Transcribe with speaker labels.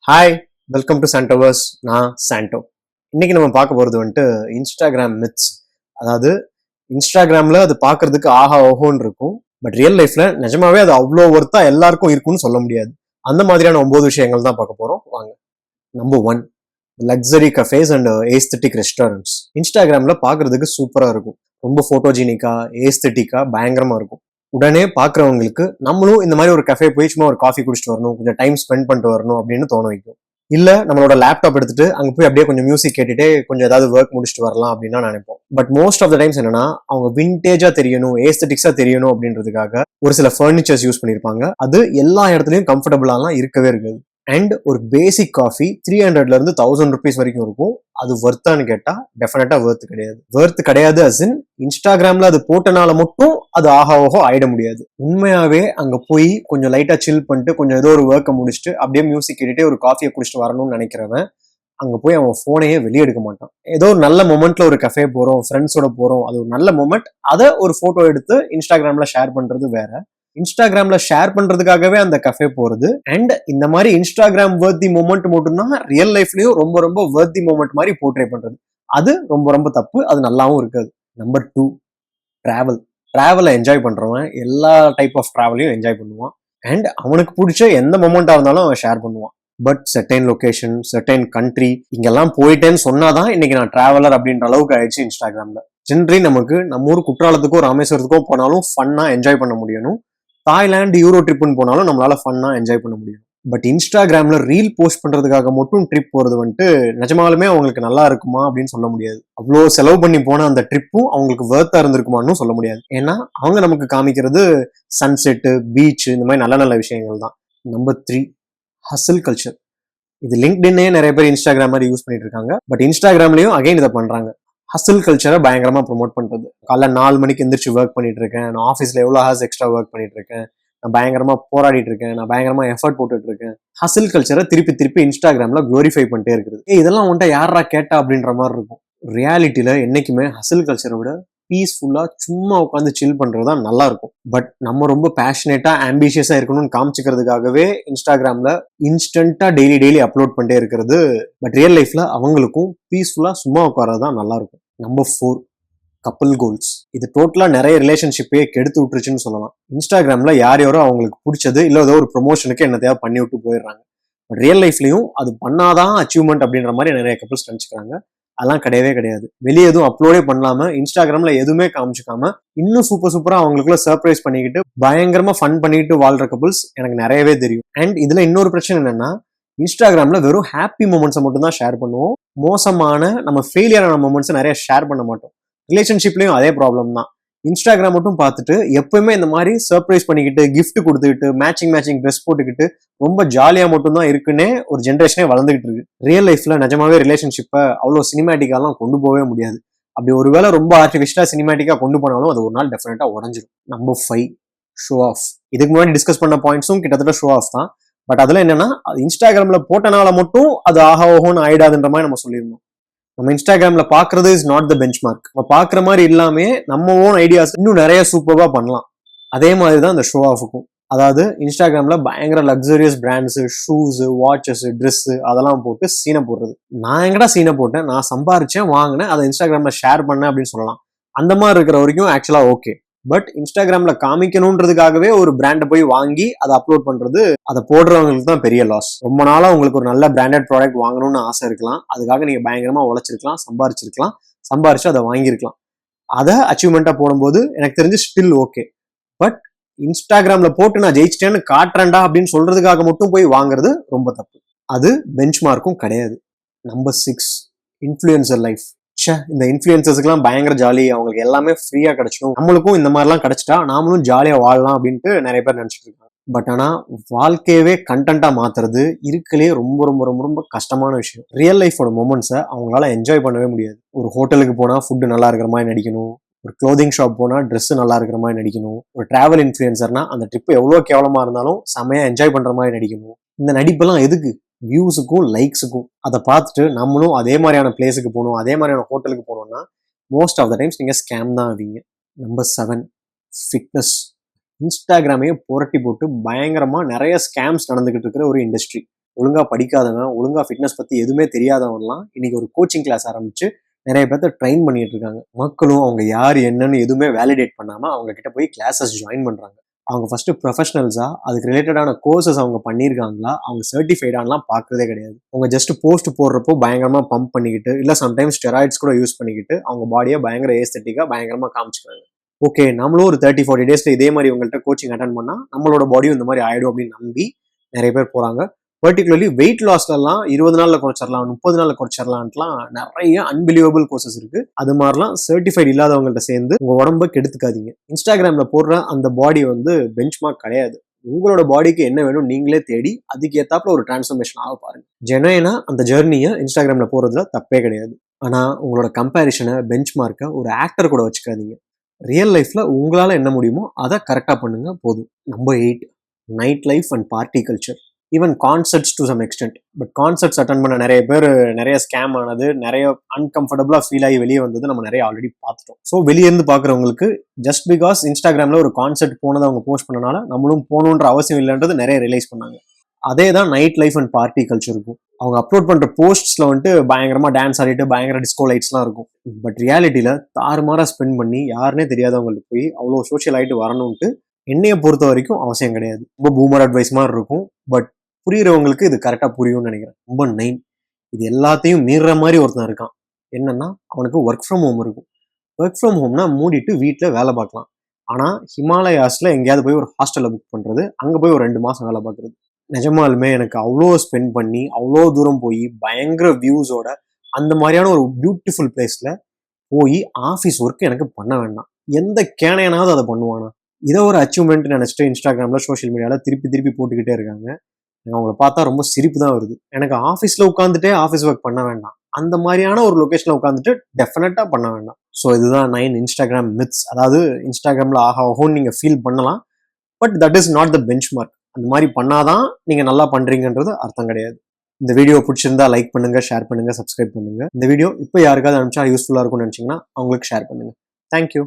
Speaker 1: Hi, welcome to சாண்டோவர்ஸ். நான் சாண்டோ. இன்னைக்கு நம்ம பார்க்க போகிறது வந்துட்டு இன்ஸ்டாகிராம் மித்ஸ். அதாவது இன்ஸ்டாகிராமில் அது பார்க்கறதுக்கு ஆஹா ஓஹோன்னு இருக்கும். பட் ரியல் லைஃப்ல நிஜமாவே அது அவ்வளோ ஒர்த்தா எல்லாருக்கும் இருக்கும்னு சொல்ல முடியாது. அந்த மாதிரியான 9 விஷயங்கள் தான் பார்க்க போகிறோம். வாங்க. Number 1, luxury cafes and aesthetic restaurants. இன்ஸ்டாகிராமில் பார்க்கறதுக்கு சூப்பராக இருக்கும். ரொம்ப ஃபோட்டோஜெனிக்கா, ஏஸ்தட்டிக்கா பயங்கரமாக இருக்கும். உடனே பாக்குறவங்களுக்கு நம்மளும் இந்த மாதிரி ஒரு கஃபே போய் சும்மா ஒரு காஃபி குடிச்சிட்டு வரணும், கொஞ்சம் டைம் ஸ்பெண்ட் பண்ணிட்டு வரணும் அப்படின்னு தோண வைக்கும். இல்ல நம்மளோட லேப்டாப் எடுத்துட்டு அங்க போய் அப்படியே கொஞ்சம் மியூசிக் கேட்டுட்டே கொஞ்சம் ஏதாவது ஒர்க் முடிச்சுட்டு வரலாம் அப்படின்னு நினைப்போம். But most of the times என்னன்னா, அவங்க விண்டேஜா தெரியணும், ஏஸ்தட்டிக்ஸா தெரியணும் அப்படின்றதுக்காக ஒரு சில ஃபர்னிச்சர்ஸ் யூஸ் பண்ணிருப்பாங்க. அது எல்லா இடத்துலயும் கம்ஃபர்டபுளாலாம் இருக்கவே இருக்காது. அண்ட் ஒரு பேசிக் காஃபி 300ல இருந்து 1000 ருபீஸ் வரைக்கும் இருக்கும். அது வர்த்தான்னு கேட்டா டெஃபினட்டா வர்த் கிடையாது. அசின் இன்ஸ்டாகிராம்ல அது போட்டனால மட்டும் அது ஆஹா ஓஹோ ஆயிட முடியாது. உண்மையாவே அங்க போய் கொஞ்சம் லைட்டா சில் பண்ணிட்டு கொஞ்சம் ஏதோ ஒரு ஒர்க்கை முடிச்சுட்டு அப்படியே மியூசிக் கேட்டுட்டே ஒரு காஃபியை குடிச்சிட்டு வரணும்னு நினைக்கிறவன் அங்க போய் அவன் போனையே வெளியே எடுக்க மாட்டான். ஏதோ ஒரு நல்ல மொமெண்ட்ல ஒரு கஃபே போறோம், ஃப்ரெண்ட்ஸோட போறோம், அது ஒரு நல்ல மொமெண்ட், அதை ஒரு போட்டோ எடுத்து இன்ஸ்டாகிராம்ல ஷேர் பண்றது வேற. இன்ஸ்டாகிராம்ல ஷேர் பண்றதுக்காகவே அந்த கஃபே போறது. அண்ட் இந்த மாதிரி இன்ஸ்டாகிராம் வர்த்தி மூமெண்ட் மட்டும்தான் ரியல் லைஃப்லயும் ரொம்ப ரொம்ப வர்த்தி மூமெண்ட் மாதிரி போர்ட்ரே பண்றது. அது ரொம்ப ரொம்ப தப்பு. அது நல்லாவும் இருக்காது. நம்பர் 2, டிராவலை என்ஜாய் பண்றவன் எல்லா டைப் ஆஃப் டிராவலையும் என்ஜாய் பண்ணுவான். அண்ட் அவனுக்கு பிடிச்ச எந்த மொமெண்டா இருந்தாலும் அவன் ஷேர் பண்ணுவான். But certain location, certain country, இங்கெல்லாம் போயிட்டேன்னு சொன்னாதான் இன்னைக்கு நான் டிராவலர் அப்படின்ற அளவுக்கு ஆயிடுச்சு இன்ஸ்டாகிராம்ல. ஜென்ரலி நமக்கு நம்ம ஊர் குற்றாலத்துக்கோ ராமேஸ்வரத்துக்கோ போனாலும் ஃபன்னா என்ஜாய் பண்ண முடியணும். தாய்லாந்து யூரோ ட்ரிப்னு போனாலும் நம்மளால ஃபன்னா என்ஜாய் பண்ண முடியும். பட் இன்ஸ்டாகிராம்ல ரீல் போஸ்ட் பண்றதுக்காக மட்டும் ட்ரிப் போறது வந்துட்டு நிஜமாலுமே அவங்களுக்கு நல்லா இருக்குமா அப்படின்னு சொல்ல முடியாது. அவ்வளோ செலவு பண்ணி போன அந்த ட்ரிப்பும் அவங்களுக்கு வர்த்தா இருந்திருக்குமான்னு சொல்ல முடியாது. ஏன்னா அவங்க நமக்கு காமிக்கிறது சன்செட்டு, பீச், இந்த மாதிரி நல்ல நல்ல விஷயங்கள் தான். Number 3, hustle culture. இது லிங்க்டின்னே நிறைய பேர் இன்ஸ்டாகிராம் மாதிரி யூஸ் பண்ணிட்டு இருக்காங்க. பட் இன்ஸ்டாகிராம்லயும் அகைன் இதை பண்றாங்க. ஹசில் கல்ச்சரை பயங்கரமா ப்ரொமோட் பண்றது. காலைல 4 மணிக்கு எந்திரிச்சு ஒர்க் பண்ணிட்டு இருக்கேன், நான் ஆஃபீஸ்ல எவ்வளோ ஹார்ஸ் எக்ஸ்ட்ரா ஒர்க் பண்ணிட்டு இருக்கேன், நான் பயங்கரமா போராடிட்டு இருக்கேன், நான் பயங்கரமா எஃபர்ட் போட்டுட்டு இருக்கேன். ஹசில் கல்ச்சரை திருப்பி திருப்பி இன்ஸ்டாகிராம்ல குளோரிஃபை பண்ணிட்டே இருக்குது. இதெல்லாம் உன்ட்ட யாரா கேட்டா அப்படின்ற மாதிரி இருக்கும். ரியாலிட்டியில என்னைக்குமே ஹசில் கல்ச்சரை விட பீஸ்ஃபுல்லா சும்மா உட்காந்து சில் பண்றது தான் நல்லா இருக்கும். பட் நம்ம ரொம்ப பேஷனேட்டா ஆம்பிஷியஸா இருக்கணும்னு காமிச்சுக்கிறதுக்காகவே இன்ஸ்டாகிராம்ல இன்ஸ்டன்டா டெய்லி அப்லோட் பண்ணிட்டே இருக்கிறது. பட் ரியல் லைஃப்ல அவங்களுக்கும் பீஸ்ஃபுல்லா சும்மா உட்காரது தான் நல்லா இருக்கும். நம்பர் 4, கப்பல் கோல்ஸ். இது டோட்டலா நிறைய ரிலேஷன்ஷிப்பே கெடுத்து விட்டுருச்சுன்னு சொல்லலாம். இன்ஸ்டாகிராம்ல யாரோ அவங்களுக்கு பிடிச்சது இல்ல ஏதோ ஒரு ப்ரொமோஷனுக்கு என்னத்தையா பண்ணி விட்டு போயிடுறாங்க. பட் ரியல் லைஃப்லயும் அது பண்ணாதான் அச்சீவ்மெண்ட் அப்படின்ற மாதிரி நிறைய கப்பல்ஸ் நினைச்சுக்கிறாங்க. அதெல்லாம் கிடையவே கிடையாது. வெளியே எதுவும் அப்லோடே பண்ணாம இன்ஸ்டாகிராம்ல எதுவுமே காமிச்சுக்காம இன்னும் சூப்பரா அவங்களுக்குள்ள சர்ப்ரைஸ் பண்ணிக்கிட்டு பயங்கரமா ஃபன் பண்ணிட்டு வாழ்ற கப்பல்ஸ் எனக்கு நிறையவே தெரியும். அண்ட் இதுல இன்னொரு பிரச்சனை என்னன்னா, இன்ஸ்டாகிராம்ல வெறும் ஹாப்பி மூமெண்ட்ஸை மட்டும் தான் ஷேர் பண்ணுவோம். மோசமான நம்ம ஃபெயிலியரான மூமெண்ட்ஸ் நிறைய ஷேர் பண்ண மாட்டோம். ரிலேஷன்ஷிப்லயும் அதே ப்ராப்ளம் தான். இன்ஸ்டாகிராம் மட்டும் பார்த்துட்டு எப்பவுமே இந்த மாதிரி சர்ப்ரைஸ் பண்ணிக்கிட்டு கிஃப்ட் கொடுத்துக்கிட்டு மேட்சிங் ட்ரெஸ் போட்டுக்கிட்டு ரொம்ப ஜாலியா மட்டும் தான் இருக்குன்னே ஒரு ஜென்ரேஷனே வளர்ந்துகிட்டு இருக்கு. ரியல் லைஃப்ல நிஜமாவே ரிலேஷன்ஷிப்பை அவ்வளோ சினிமேட்டிக்காலாம் கொண்டு போகவே முடியாது. அப்படி ஒருவேளை ரொம்ப ஆர்டிஃபிஷியலா சினிமேட்டிக்கா கொண்டு போனாலும் அது ஒரு நாள் டெஃபினட்டா உடஞ்சிடும். Number 5, show of. இதுக்கு முன்னாடி டிஸ்கஸ் பண்ண பாயிண்ட்ஸும் கிட்டத்தட்ட ஷோ ஆஃப் தான். பட் அதுல என்னன்னா, அது இன்ஸ்டாகிராம்ல போட்டனால மட்டும் அது ஆஹா ஓஹோன்னு ஆயிடாதுன்ற மாதிரி நம்ம சொல்லியிருந்தோம். நம்ம இன்ஸ்டாகிராம்ல பாக்குறது is not the bench mark. நம்ம பாக்குற மாதிரி இல்லாம நம்ம ஓன் ஐடியாஸ் இன்னும் நிறைய சூப்பரா பண்ணலாம். அதே மாதிரி தான் இந்த ஷோ ஆஃபுக்கும். அதாவது இன்ஸ்டாகிராம்ல பயங்கர luxurious brands, shoes, watches, dress அதெல்லாம் போட்டு சீனை போடுறது. நான் எங்கடா சீனை போட்டேன், நான் சம்பாரிச்சேன், வாங்கினேன், அதை இன்ஸ்டாகிராம்ல ஷேர் பண்ணேன் அப்படின்னு சொல்லலாம். அந்த மாதிரி இருக்கிற வரைக்கும் ஆக்சுவலா ஓகே. பட் இன்ஸ்டாகிராம்ல காமிக்கணுன்றதுக்காகவே ஒரு பிராண்டை போய் வாங்கி அதை அப்லோட் பண்றது, அதை போடுறவங்களுக்கு தான் பெரிய லாஸ். ரொம்ப நாளா உங்களுக்கு ஒரு நல்ல பிராண்டட் ப்ராடக்ட் வாங்கணும்னு ஆசை இருக்கலாம். அதுக்காக நீங்க பயங்கரமா உழைச்சிருக்கலாம், சம்பாரிச்சு அதை வாங்கியிருக்கலாம். அதை அச்சீவ்மெண்டா போடும்போது எனக்கு தெரிஞ்சு ஸ்டில் ஓகே. பட் இன்ஸ்டாகிராம்ல போட்டு நான் ஜெயிச்சிட்டேன்னு காட்டுறேன்டா அப்படின்னு சொல்றதுக்காக மட்டும் போய் வாங்குறது ரொம்ப தப்பு. அது பெஞ்ச் மார்க்கும் கிடையாது. Number 6, influencer life. இந்த இன்ஃப்ளூயன்சர்ஸ்க்குலாம் பயங்கர ஜாலி, அவங்களுக்கு எல்லாமே ஃப்ரீயா கிடைச்சிடும், நம்மளுக்கும் இந்த மாதிரிலாம் கிடைச்சிட்டா நாமளும் ஜாலியா வாழலாம் அப்படின்ட்டு நிறைய பேர் நினைச்சிட்டு இருக்காங்க. பட் ஆனா வாழ்க்கையவே கண்டென்ட்டா மாத்துறது இருக்கலே ரொம்ப ரொம்ப ரொம்ப ரொம்ப கஷ்டமான விஷயம். ரியல் லைஃபோட மொமெண்ட்ஸை அவங்களால என்ஜாய் பண்ணவே முடியாது. ஒரு ஹோட்டலுக்கு போனா ஃபுட்டு நல்லா இருக்கிற மாதிரி நடிக்கணும், ஒரு க்ளோதிங் ஷாப் போனா ட்ரெஸ் நல்லா இருக்கிற மாதிரி நடிக்கணும், ஒரு டிராவல் இன்ஃப்ளூயன்சர்னா அந்த ட்ரிப் எவ்வளவு கேவலமா இருந்தாலும் செமையா என்ஜாய் பண்ற மாதிரி நடிக்கணும். இந்த நடிப்பெல்லாம் எதுக்கு? வியூஸுக்கும் லைக்ஸுக்கும். அதை பார்த்துட்டு நம்மளும் அதே மாதிரியான பிளேஸுக்கு போகணும், அதே மாதிரியான ஹோட்டலுக்கு போகணும்னா மோஸ்ட் ஆஃப் த டைம்ஸ் நீங்க ஸ்கேம் தான் ஆவீங்க. Number 7, fitness. இன்ஸ்டாகிராமையே புரட்டி போட்டு பயங்கரமா நிறைய ஸ்கேம்ஸ் நடந்துகிட்டு இருக்கிற ஒரு இண்டஸ்ட்ரி. ஒழுங்கா படிக்காதவன், ஒழுங்கா ஃபிட்னஸ் பத்தி எதுவுமே தெரியாதவன்லாம் இன்னைக்கு ஒரு கோச்சிங் கிளாஸ் ஆரம்பிச்சு நிறைய பேர்த்த ட்ரெயின் பண்ணிட்டு இருக்காங்க. மக்களும் அவங்க யார் என்னன்னு எதுவுமே வேலிடேட் பண்ணாம அவங்க கிட்ட போய் கிளாஸஸ் ஜாயின் பண்றாங்க. அவங்க ஃபர்ஸ்ட் ப்ரொஃபஷனல்ஸா அதுக்கு ரிலேட்டடான கோர்சஸ் அவங்க பண்ணியிருக்காங்களா, அவங்க சர்டிஃபைடான்லாம் பார்க்கறதே கிடையாது. அவங்க ஜஸ்ட் போஸ்ட் போடுறப்போ பயங்கரமா பம்ப் பண்ணிக்கிட்டு, இல்ல சம்டைம்ஸ் ஸ்டெராய்ட்ஸ் கூட யூஸ் பண்ணிக்கிட்டு அவங்க பாடியை பயங்கர ஏஸ்தட்டிக்கா பயங்கரமா காமிச்சுக்கிறாங்க. ஓகே, நம்மளும் ஒரு 30-40 டேஸ்ல இதே மாதிரி உங்கள்கிட்ட கோச்சிங் அட்டன் பண்ணா நம்மளோட பாடியும் இந்த மாதிரி ஆயிடும் அப்படின்னு நம்பி நிறைய பேர் போறாங்க. பர்டிகுலர்லி வெயிட் லாஸ்லாம் 20 நாள்ல குறைச்சிடலாம், 30 நாள்ல குறைச்சிடலான்லாம் நிறைய அன்பிலீவபிள் கோர்சஸ் இருக்கு. அது மாதிரிலாம் சர்டிஃபைட் இல்லாதவங்கள்ட்ட சேர்ந்து உங்க உடம்ப கெடுத்துக்காதீங்க. இன்ஸ்டாகிராம்ல போடுற அந்த பாடி வந்து பெஞ்ச் மார்க் கிடையாது. உங்களோட பாடிக்கு என்ன வேணும் நீங்களே தேடி அதுக்கு ஏத்தாப்புல ஒரு டிரான்ஸ்ஃபர்மேஷன் ஆக பாருங்க. ஜெனுயினா அந்த ஜெர்னியை இன்ஸ்டாகிராம்ல போறதுல தப்பே கிடையாது. ஆனா உங்களோட கம்பேரிஷனை, பெஞ்ச் மார்க்கை ஒரு ஆக்டர் கூட வச்சுக்காதீங்க. ரியல் லைஃப்ல உங்களால என்ன முடியுமோ அதை கரெக்டா பண்ணுங்க போதும். Number 8, night life and party culture. Even concerts to some extent. But concerts attend பண்ண நிறைய பேர் நிறைய ஸ்கேம் ஆனது, நிறைய அன்கம்ஃபர்டபுளா ஃபீல் ஆகி வெளியே வந்தது நம்ம நிறைய ஆல்ரெடி பார்த்துட்டோம். ஸோ வெளியே இருந்து பார்க்குறவங்களுக்கு ஜஸ்ட் பிகாஸ் இன்ஸ்டாகிராம்ல ஒரு கான்சர்ட் போனதை அவங்க போஸ்ட் பண்ணனால நம்மளும் போகணுன்ற அவசியம் இல்லைன்றது நிறைய ரியலைஸ் பண்ணாங்க. அதே தான் night life and party culture இருக்கும். அவங்க அப்லோட் பண்ற போஸ்ட்ஸ்ல வந்துட்டு பயங்கரமா டான்ஸ் ஆடிட்டு பயங்கர டிஸ்கோ லைட்ஸ்லாம் இருக்கும். பட் ரியாலிட்டியில தாறுமாறா ஸ்பெண்ட் பண்ணி யாருன்னே தெரியாதவங்களுக்கு போய் அவ்வளோ சோஷியல் ஆகிட்டு வரணும்ட்டு என்னைய பொறுத்த வரைக்கும் அவசியம் கிடையாது. ரொம்ப பூமர் அட்வைஸ் மாதிரி இருக்கும். பட் புரியுறவங்களுக்கு இது கரெக்டாக புரியும்னு நினைக்கிறேன். ரொம்ப 9, இது எல்லாத்தையும் மீறுற மாதிரி ஒருத்தன் இருக்கான். என்னன்னா அவனுக்கு ஒர்க் ஃப்ரம் ஹோம் இருக்கும். ஒர்க் ஃப்ரம் ஹோம்னா மூடிட்டு வீட்டில் வேலை பார்க்கலாம். ஆனால் ஹிமாலயாஸில் எங்கேயாவது போய் ஒரு ஹாஸ்டலில் புக் பண்ணுறது, அங்கே போய் ஒரு 2 மாதம் வேலை பார்க்குறது. நிஜமாலுமே எனக்கு அவ்வளோ ஸ்பெண்ட் பண்ணி அவ்வளோ தூரம் போய் பயங்கர வியூஸோட அந்த மாதிரியான ஒரு பியூட்டிஃபுல் பிளேஸில் போய் ஆஃபீஸ் ஒர்க் எனக்கு பண்ண வேண்டாம். எந்த கேனையனாவது அதை பண்ணுவானா? இதை ஒரு அச்சீவ்மெண்ட் நினச்சிட்டு இன்ஸ்டாகிராமில் சோஷியல் மீடியாவில் திருப்பி போட்டுக்கிட்டே இருக்காங்க. அவங்கள பார்த்தா ரொம்ப சிரிப்பு தான் வருது. எனக்கு ஆஃபீஸில் உட்காந்துட்டே ஆஃபீஸ் ஒர்க் பண்ண வேண்டாம், அந்த மாதிரியான ஒரு லொக்கேஷனில் உட்காந்துட்டு டெஃபினட்டாக பண்ண வேண்டாம். ஸோ இதுதான் 9 இன்ஸ்டாகிராம் மித்ஸ். அதாவது இன்ஸ்டாகிராமில் ஆகும்னு நீங்கள் ஃபீல் பண்ணலாம், but that is not the bench mark. அந்த மாதிரி பண்ணாதான் நீங்கள் நல்லா பண்ணுறீங்கன்றது அர்த்தம் கிடையாது. இந்த வீடியோ பிடிச்சிருந்தா லைக் பண்ணுங்க, ஷேர் பண்ணுங்க, சப்ஸ்கிரைப் பண்ணுங்க. இந்த வீடியோ இப்போ யாருக்காவது அனுப்பிச்சா யூஸ்ஃபுல்லாக இருக்கும்னு நினச்சிங்கன்னா அவங்களுக்கு ஷேர் பண்ணுங்க. தேங்க்யூ.